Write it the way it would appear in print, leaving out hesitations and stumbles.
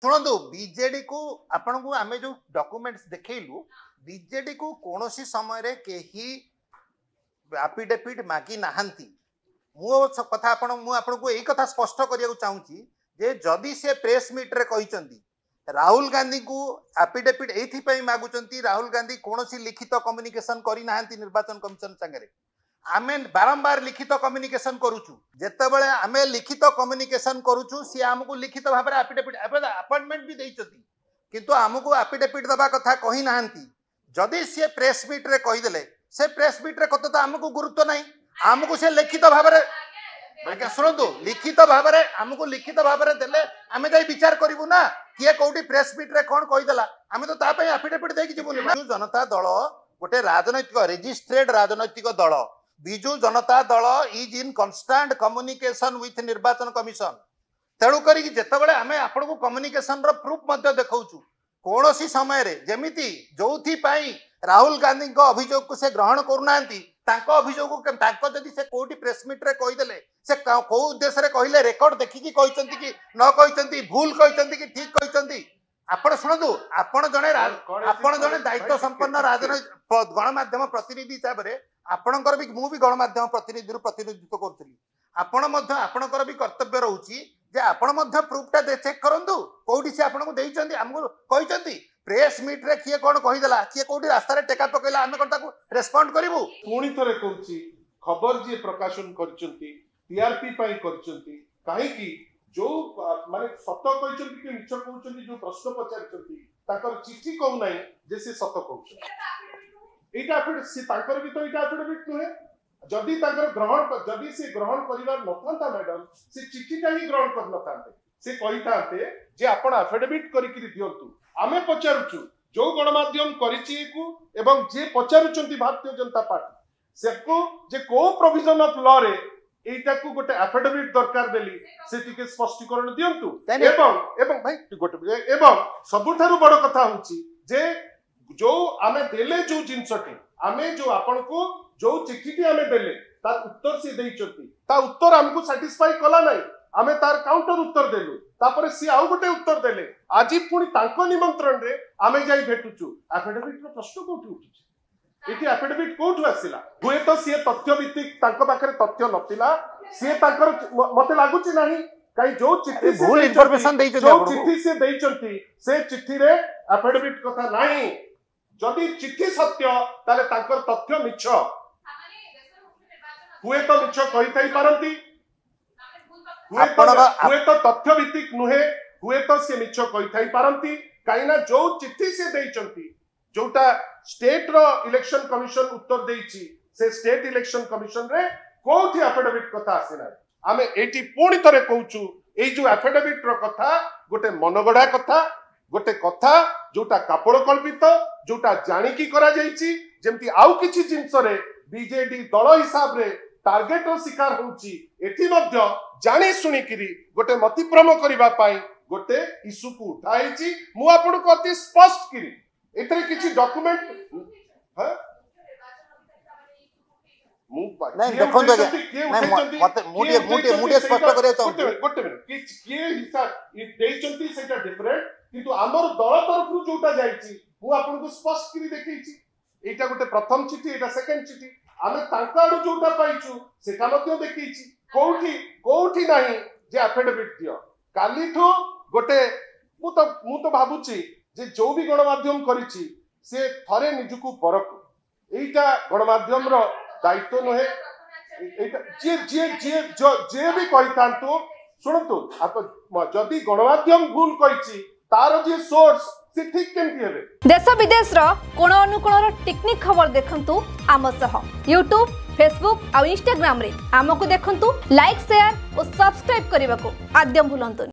शुणु बीजेडी को आपण को आमे जो डॉक्यूमेंट्स देखैलु बीजेडी को कोनोसी समय रे केही एफिडेविट मागी नाहंती मो कथा आपण को एई कथा स्पष्ट करिया चाहूची जे जदि से प्रेस मीट रे कहिसंती राहुल गांधी को एफिडेविट एथि पई मागुचंती राहुल गांधी कोनोसी लिखित कम्युनिकेशन करि नाहंती निर्वाचन कमिशन संगे आमे बारंबार लिखित कम्युनिकेशन करूछु जेतेबेले आमे लिखित कम्युनिकेशन करूछु सी हमको लिखित भाव में एफिडेविट अपॉइंटमेंट भी देइचती किंतु हमको एफिडेविट दबा कथा कहि नाहंती जदि सी प्रेस मीट रे कहि देले से प्रेस मीट रे कत तो हमको गुरुत्व नहीं हमको से लिखित भाव में आज्ञा शुणु लिखित भाव में हमको लिखित भाव में देले आमे जाई विचार करिवु ना किए कोठी प्रेस मीट रे कोन कहिदेला आमे तो ता पई एफिडेविट देकी जिवुनी जनता दल गोटे राजनैतिक रजिस्ट्रेड राजनैतिक दल Biju Janata Dal is in constant communication with निर्वाचन कमिशन तेणु करी जितेबाला आम आपण को कम्युनिकेशन रो प्रूफ मध्य देखाऊछु कौन सी समय रे जेमिति जोथि पाई राहुल गांधी को अभियोग को से ग्रहण करूनांती तांको अभियोग को जदि से कोठी प्रेस मीट रे कहिदेले से को उद्देश्य रे कहिले रेकॉर्ड देखिकी कहिसंती कि न कहिसंती भूल कहिसंती कि ठीक कहिसंती आपण शुणु आपण जने दायित्व संपन्न राजनैतिक गणमाध्यम प्रतिनिधि हिसाब से आपणकर भी मु भी गणमाध्यम प्रतिनिधित्व करुली आपणकर भी कर्तव्य रोची जे आपण मध्य प्रूफटा चेक करंतु कोठी से आपन को देइचंती हमको कहिसंती प्रेस मीट रे किए कोन कहिदेला किए कोठी रास्ता रे टेका पकेला आमे कोन ताको रेस्पोंड करिवु पुणी थरे कहूची खबर जे प्रकाशन करचंती टीआरपी पई करचंती काहे की जो माने सत कहचंती कि मिछ कहचंती जो प्रश्न पचारचंती ताकर चिट्ठी कहू नाही जे से सत कहउछंती एटा फिर से ताकर भी तो एटा एफिडेविट नुहे जदि ताकर ग्रहण जदि से ग्रहण करिवार नथांता मैडम से चिट्ठीटा ही ग्रहण कर नथांते से कहितांते जे आपण एफिडेविट करिकि दियंतु आमे पचारुछु जो गणमाध्यम करिछि को एवं जे पचारुचंती भारतीय जनता पार्टी सेको जे को प्रोविजन ऑफ लॉ रे एटा को गोटे एफिडेविट दरकार देली से टिके स्पष्टीकरण दियंतु एवं भाई गोटे एवं सबुठारु बड़ कथा होछि जे जो आमे देले जो जिनसटी आमे जो आपण को जो चिट्ठी आमे देले तार उत्तर से देइचंती ता उत्तर हमको सैटिस्फाई कला नाही आमे तार काउंटर उत्तर देलु तापर सी आउ गोटे उत्तर देले आजि पुनी तांको निमंत्रण रे आमे जाई भेटुचु एफिडेविट रो प्रश्न कोठी उठिछि एठी एफिडेविट कोठु आसिला हुए तो सी तथ्य भित्तिक तांको पाखरे तथ्य नथिला सी तांकर मते लागुची नाही काई जो चिट्ठी भूल इंफॉर्मेशन देइचंती जो चिट्ठी से देइचंती से चिट्ठी रे एफिडेविट कथा नाही जदि चिट्ठी सत्य ताले तांकर तथ्य मिछ हुए तो मिछ कहि थाई पारंती हुए तो तथ्य भित्तिक नुहे हुए तो से मिछ कहि थाई पारंती काईना जो चिट्ठी से देइचंती जोटा स्टेट रो इलेक्शन कमिशन उत्तर देइची से स्टेट इलेक्शन कमिशन रे कोठी एफिडेविट कथा आसिना आमे एटी पूर्ण तरे कहूचु ए जो एफिडेविट रो कथा गोटे मनगढ़ा कथा गोटे कथा जोटा कापड़ कल्पित जोटा जानिकी करा जाइची जेमती आउ किछि जिंस रे बीजेडी दल हिसाब रे टार्गेट रो शिकार होउची एठी मध्य जानि सुनी किरी गोटे मतिप्रम करिबा पाई गोटे इशू को उठाइची मु आपन को अति स्पष्ट किरी एतरे किछि डॉक्यूमेंट ह नहीं देखो नहीं मते मुडे स्पष्ट करे चाहू गोटे मिनट किए हिसाब ये देइचंती सेटा डिफरेंट किंतु हमर दल तरफ रु जोटा जाइची मु आपन को स्पष्ट करी देखैची एटा गोटे प्रथम चिट्ठी एटा सेकंड चिट्ठी आमे तांकाडू जोटा पाइछु सेटा मध्ये देखैची कोठी नाही जे एफिडेविट दियो कालीठो गोटे मु तो भाबुची जे जो भी गणमाध्यम करिछि से थरे निजुकु परकु एटा गणमाध्यम रो दायित्व नहे एटा जे जे जे जे भी कहितांतु सुनतु आप जदि गणमाध्यम भूल कहिछि तार जे सोर्स से ठीक केमति हेबे देश विदेश रो कोण अनुकोण रो टेक्निक खबर देखंतु आम सह YouTube Facebook और Instagram रे हमकु देखंतु लाइक शेयर और सब्सक्राइब करने को आद्यम भूलंतु।